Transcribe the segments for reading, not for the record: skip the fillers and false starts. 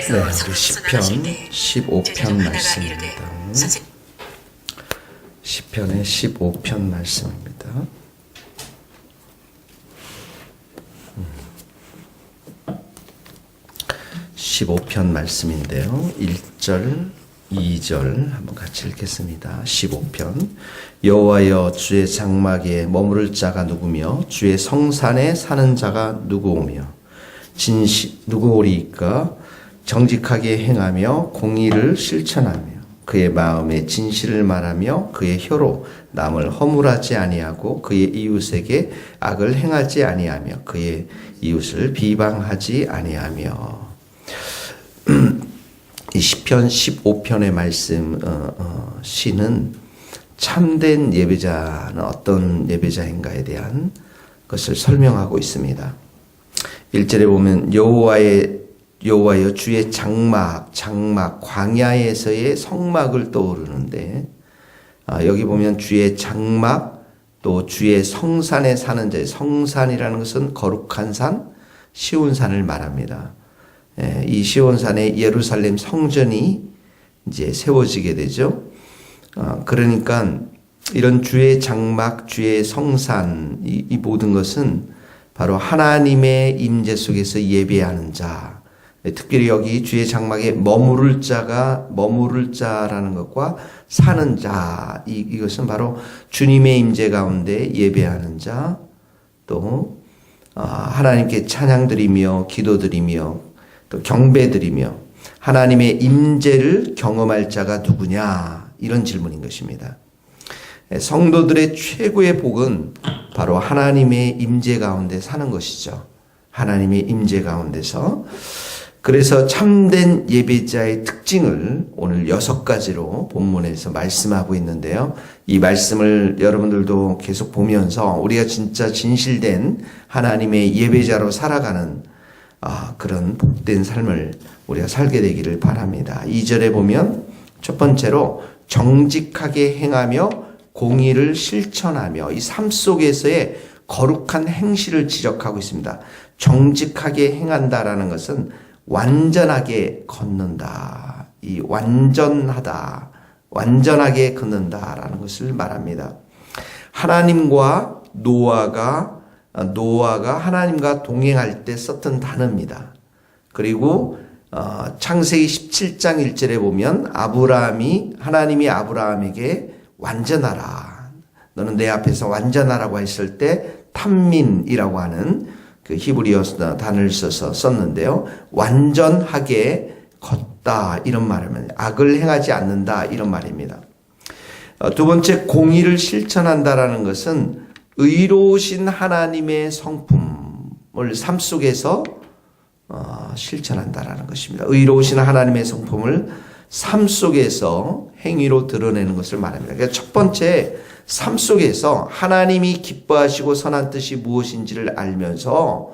네, 우리 시편 15편 말씀입니다. 시편의 15편 말씀입니다. 15편 말씀인데요. 1절, 2절 한번 같이 읽겠습니다. 15편. 여호와여, 주의 장막에 머무를 자가 누구며 주의 성산에 사는 자가 누구오며 누구오리이까? 정직하게 행하며 공의를 실천하며 그의 마음에 진실을 말하며 그의 혀로 남을 허물하지 아니하고 그의 이웃에게 악을 행하지 아니하며 그의 이웃을 비방하지 아니하며. 이 시편 15편의 말씀 시는 참된 예배자는 어떤 예배자인가에 대한 것을 설명하고 있습니다. 1절에 보면 여호와여 주의 장막 광야에서의 성막을 떠오르는데, 여기 보면 주의 장막 또 주의 성산에 사는 자의 성산이라는 것은 거룩한 산, 시온산을 말합니다. 이 시온산에 예루살렘 성전이 이제 세워지게 되죠. 그러니까 이런 주의 장막, 주의 성산, 이 모든 것은 바로 하나님의 임재 속에서 예배하는 자, 특별히 여기 주의 장막에 머무를 자라는 것과 사는 자, 이것은 바로 주님의 임재 가운데 예배하는 자, 또 하나님께 찬양드리며 기도드리며 또 경배드리며 하나님의 임재를 경험할 자가 누구냐, 이런 질문인 것입니다. 성도들의 최고의 복은 바로 하나님의 임재 가운데 사는 것이죠. 하나님의 임재 가운데서. 그래서 참된 예배자의 특징을 오늘 6가지로 본문에서 말씀하고 있는데요. 이 말씀을 여러분들도 계속 보면서 우리가 진짜 진실된 하나님의 예배자로 살아가는 그런 복된 삶을 우리가 살게 되기를 바랍니다. 2절에 보면 첫 번째로 정직하게 행하며 공의를 실천하며, 이 삶 속에서의 거룩한 행실을 지적하고 있습니다. 정직하게 행한다라는 것은 완전하게 걷는다. 이 완전하게 걷는다라는 것을 말합니다. 하나님과 노아가 하나님과 동행할 때 썼던 단어입니다. 그리고 창세기 17장 1절에 보면 하나님이 아브라함에게 완전하라, 너는 내 앞에서 완전하라고 했을 때 탐민이라고 하는 그 히브리어 단어를 써서 썼는데요. 완전하게 걷다, 이런 말이면 악을 행하지 않는다, 이런 말입니다. 두 번째, 공의를 실천한다라는 것은 의로우신 하나님의 성품을 삶 속에서 실천한다라는 것입니다. 의로우신 하나님의 성품을 삶 속에서 행위로 드러내는 것을 말합니다. 그러니까 첫 번째, 삶 속에서 하나님이 기뻐하시고 선한 뜻이 무엇인지를 알면서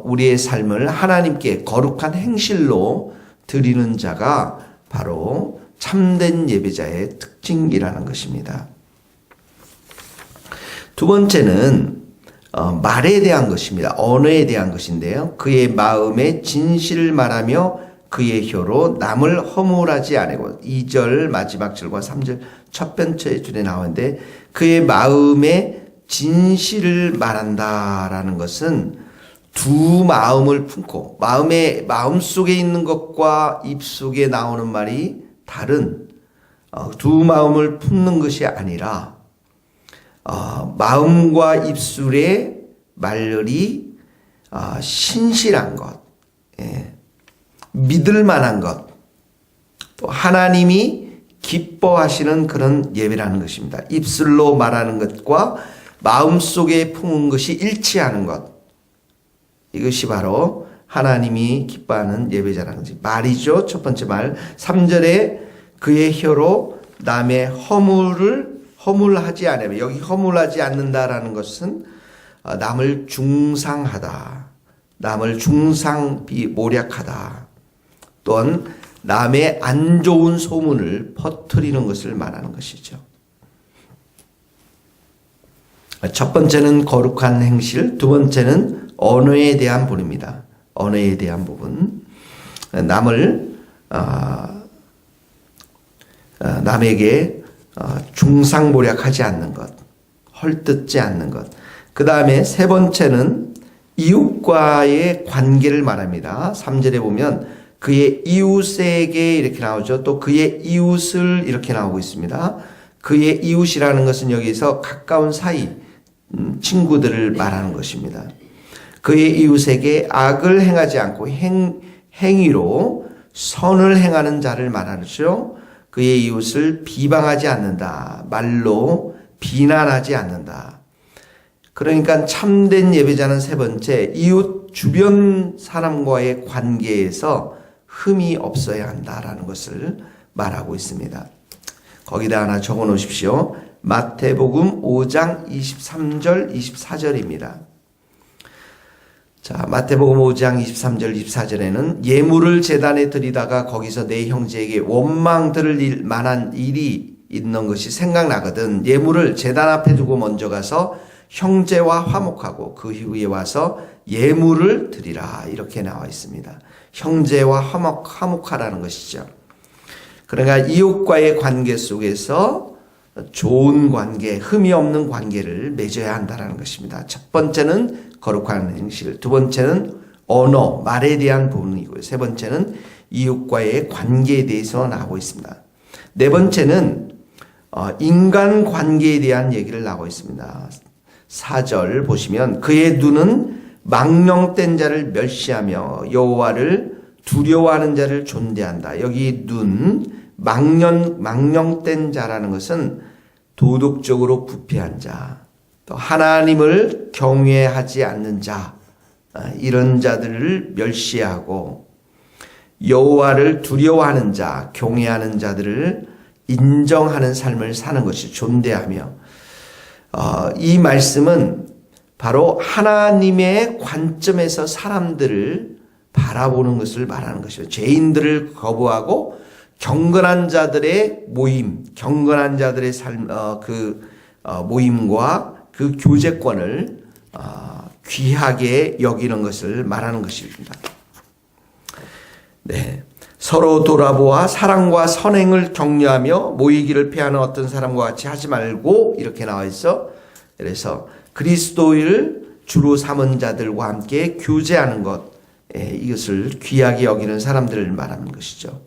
우리의 삶을 하나님께 거룩한 행실로 드리는 자가 바로 참된 예배자의 특징이라는 것입니다. 두 번째는 말에 대한 것입니다. 언어에 대한 것인데요. 그의 마음에 진실을 말하며 그의 혀로 남을 허물하지 아니고, 2절 마지막 절과 3절 첫 번째 줄에 나오는데, 그의 마음에 진실을 말한다라는 것은 두 마음을 품고, 마음속에 있는 것과 입속에 나오는 말이 다른 두 마음을 품는 것이 아니라 마음과 입술의 말들이 신실한 것, 믿을 만한 것, 또 하나님이 기뻐하시는 그런 예배라는 것입니다. 입술로 말하는 것과 마음속에 품은 것이 일치하는 것, 이것이 바로 하나님이 기뻐하는 예배자라는 것이 말이죠. 첫 번째 말. 3절에 그의 혀로 남의 허물하지 않으며, 여기 허물하지 않는다라는 것은 남을 중상하다, 남을 중상비모략하다, 또한 남의 안 좋은 소문을 퍼뜨리는 것을 말하는 것이죠. 첫 번째는 거룩한 행실, 두 번째는 언어에 대한 부분입니다. 언어에 대한 부분. 남을 남에게 중상모략하지 않는 것, 헐뜯지 않는 것. 그 다음에 세 번째는 이웃과의 관계를 말합니다. 3절에 보면 그의 이웃에게 이렇게 나오죠. 또 그의 이웃을 이렇게 나오고 있습니다. 그의 이웃이라는 것은 여기서 가까운 사이, 친구들을 말하는 것입니다. 그의 이웃에게 악을 행하지 않고 행위로 선을 행하는 자를 말하죠. 그의 이웃을 비방하지 않는다. 말로 비난하지 않는다. 그러니까 참된 예배자는 세 번째, 이웃 주변 사람과의 관계에서 흠이 없어야 한다라는 것을 말하고 있습니다. 거기다 하나 적어 놓으십시오. 마태복음 5장 23절 24절입니다. 자, 마태복음 5장 23절 24절에는 예물을 제단에 드리다가 거기서 내 형제에게 원망 들을 만한 일이 있는 것이 생각나거든 예물을 제단 앞에 두고 먼저 가서 형제와 화목하고 그 후에 와서 예물을 드리라 이렇게 나와 있습니다. 형제와 화목하라는 것이죠. 그러니까 이웃과의 관계 속에서 좋은 관계, 흠이 없는 관계를 맺어야 한다는 것입니다. 첫 번째는 거룩한 행실, 두 번째는 언어, 말에 대한 부분이고요. 세 번째는 이웃과의 관계에 대해서 나오고 있습니다. 네 번째는 인간 관계에 대한 얘기를 나오고 있습니다. 4절 보시면 그의 눈은 망령된 자를 멸시하며 여호와를 두려워하는 자를 존대한다. 여기 눈, 망령된 자라는 것은 도덕적으로 부패한 자, 또 하나님을 경외하지 않는 자, 이런 자들을 멸시하고 여호와를 두려워하는 자, 경외하는 자들을 인정하는 삶을 사는 것이 존대하며 이 말씀은 바로 하나님의 관점에서 사람들을 바라보는 것을 말하는 것이죠. 죄인들을 거부하고 경건한 자들의 모임, 경건한 자들의 삶, 모임과 그 교제권을 귀하게 여기는 것을 말하는 것입니다. 네. 서로 돌아보아 사랑과 선행을 격려하며 모이기를 피하는 어떤 사람과 같이 하지 말고 이렇게 나와 있어. 그래서 그리스도를 주로 삼은 자들과 함께 교제하는 것, 이것을 귀하게 여기는 사람들을 말하는 것이죠.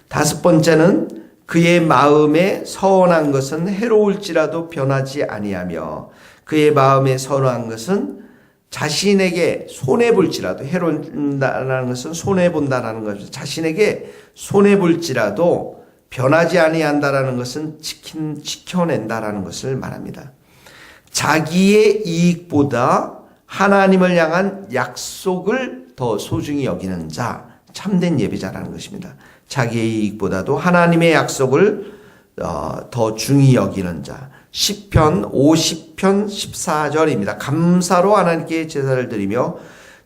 다섯 번째는 그의 마음에 서운한 것은 해로울지라도 변하지 아니하며 그의 마음에 서운한 것은 자신에게 손해볼지라도 해로운다는 것은 손해본다라는 것이죠. 자신에게 손해볼지라도 변하지 아니한다라는 것은 지켜낸다라는 것을 말합니다. 자기의 이익보다 하나님을 향한 약속을 더 소중히 여기는 자, 참된 예배자라는 것입니다. 자기의 이익보다도 하나님의 약속을 더 중히 여기는 자. 시편 50편 14절입니다. 감사로 하나님께 제사를 드리며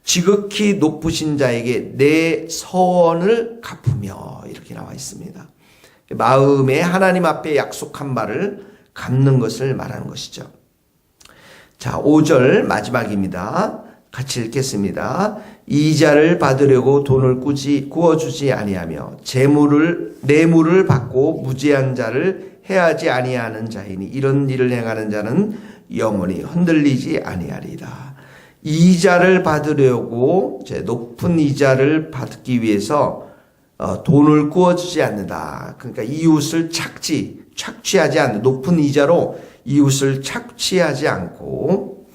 지극히 높으신 자에게 내 서원을 갚으며 이렇게 나와 있습니다. 마음에 하나님 앞에 약속한 바를 갚는 것을 말하는 것이죠. 자, 5절 마지막입니다. 같이 읽겠습니다. 이자를 받으려고 돈을 구워주지 아니하며 뇌물을 받고 무죄한 자를 해하지 아니하는 자이니 이런 일을 행하는 자는 영원히 흔들리지 아니하리라. 이자를 받으려고 높은 이자를 받기 위해서 돈을 구워주지 않는다. 그러니까 이웃을 착취하지 않는 높은 이자로 이웃을 착취하지 않고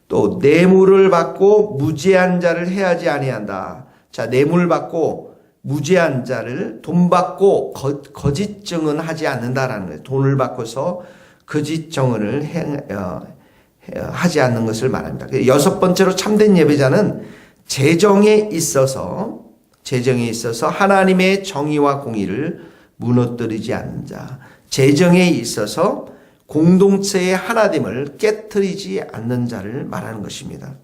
또 뇌물을 받고 무죄한 자를 해하지 아니한다. 자, 뇌물 받고 무죄한 자를 돈 받고 거짓 증언하지 않는다라는 거예요. 돈을 받고서 거짓 증언을 하지 않는 것을 말합니다. 여섯 번째로 참된 예배자는 재정에 있어서 하나님의 정의와 공의를 무너뜨리지 않는 자, 재정에 있어서 공동체의 하나됨을 깨트리지 않는 자를 말하는 것입니다.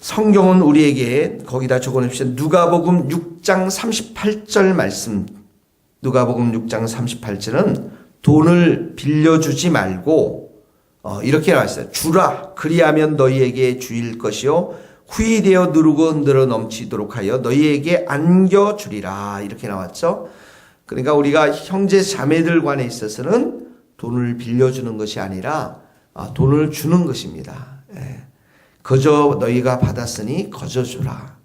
성경은 우리에게 거기다 적어놓으십시오. 누가복음 6장 38절 말씀. 누가복음 6장 38절은 돈을 빌려주지 말고 이렇게 나와 있어요. 주라 그리하면 너희에게 주일 것이요 후히 되어 누르고 흔들어 넘치도록 하여 너희에게 안겨주리라. 이렇게 나왔죠. 그러니까 우리가 형제 자매들 간에 있어서는 돈을 빌려주는 것이 아니라 돈을 주는 것입니다. 거저 너희가 받았으니 거저 주라.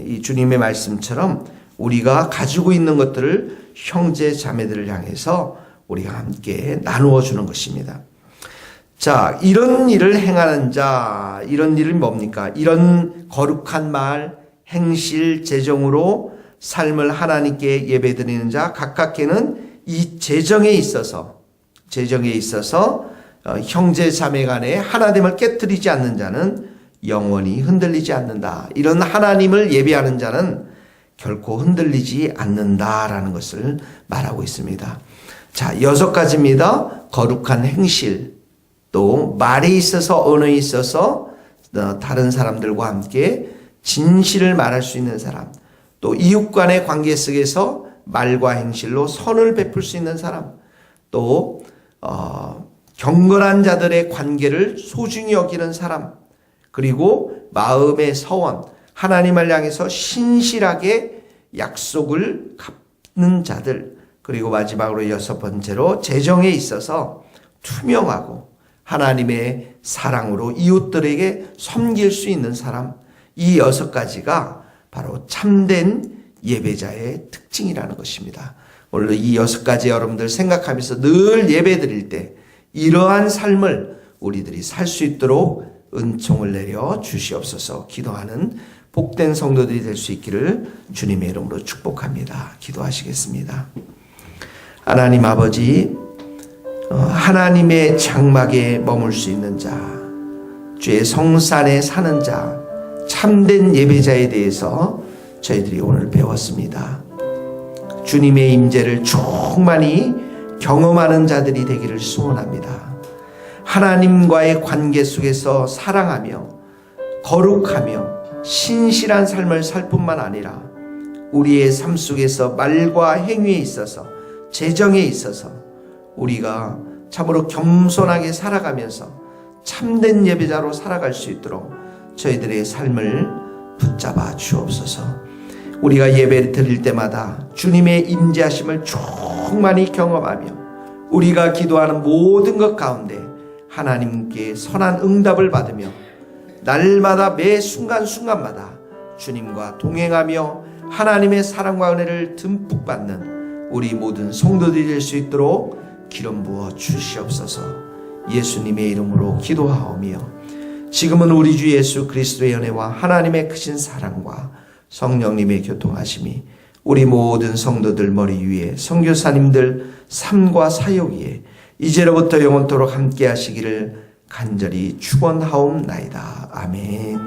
이 주님의 말씀처럼 우리가 가지고 있는 것들을 형제 자매들을 향해서 우리가 함께 나누어 주는 것입니다. 자, 이런 일을 행하는 자, 이런 일은 뭡니까? 이런 거룩한 말, 행실, 재정으로 삶을 하나님께 예배드리는 자, 가깝게는 이 재정에 있어서 형제 자매 간에 하나됨을 깨뜨리지 않는 자는 영원히 흔들리지 않는다. 이런 하나님을 예배하는 자는 결코 흔들리지 않는다라는 것을 말하고 있습니다. 자, 6가지입니다. 거룩한 행실, 또 말에 있어서 언어에 있어서 다른 사람들과 함께 진실을 말할 수 있는 사람, 또 이웃 간의 관계 속에서 말과 행실로 선을 베풀 수 있는 사람, 또 경건한 자들의 관계를 소중히 여기는 사람, 그리고 마음의 서원, 하나님을 향해서 신실하게 약속을 갚는 자들, 그리고 마지막으로 6번째로 재정에 있어서 투명하고 하나님의 사랑으로 이웃들에게 섬길 수 있는 사람, 이 6가지가 바로 참된 예배자의 특징이라는 것입니다. 오늘 이 6가지 여러분들 생각하면서 늘 예배 드릴 때 이러한 삶을 우리들이 살 수 있도록 은총을 내려 주시옵소서. 기도하는 복된 성도들이 될 수 있기를 주님의 이름으로 축복합니다. 기도하시겠습니다. 하나님 아버지, 하나님의 장막에 머물 수 있는 자, 주의 성산에 사는 자, 참된 예배자에 대해서 저희들이 오늘 배웠습니다. 주님의 임재를 충만히 경험하는 자들이 되기를 소원합니다. 하나님과의 관계 속에서 사랑하며 거룩하며 신실한 삶을 살 뿐만 아니라 우리의 삶 속에서 말과 행위에 있어서 재정에 있어서 우리가 참으로 겸손하게 살아가면서 참된 예배자로 살아갈 수 있도록 저희들의 삶을 붙잡아 주옵소서. 우리가 예배를 드릴 때마다 주님의 임재하심을 충만히 경험하며 우리가 기도하는 모든 것 가운데 하나님께 선한 응답을 받으며 날마다 매 순간순간마다 주님과 동행하며 하나님의 사랑과 은혜를 듬뿍 받는 우리 모든 성도들이 될 수 있도록 기름 부어 주시옵소서. 예수님의 이름으로 기도하오며 지금은 우리 주 예수 그리스도의 은혜와 하나님의 크신 사랑과 성령님의 교통하심이 우리 모든 성도들 머리 위에 선교사님들 삶과 사역 위에 이제로부터 영원토록 함께 하시기를 간절히 축원하옵나이다. 아멘.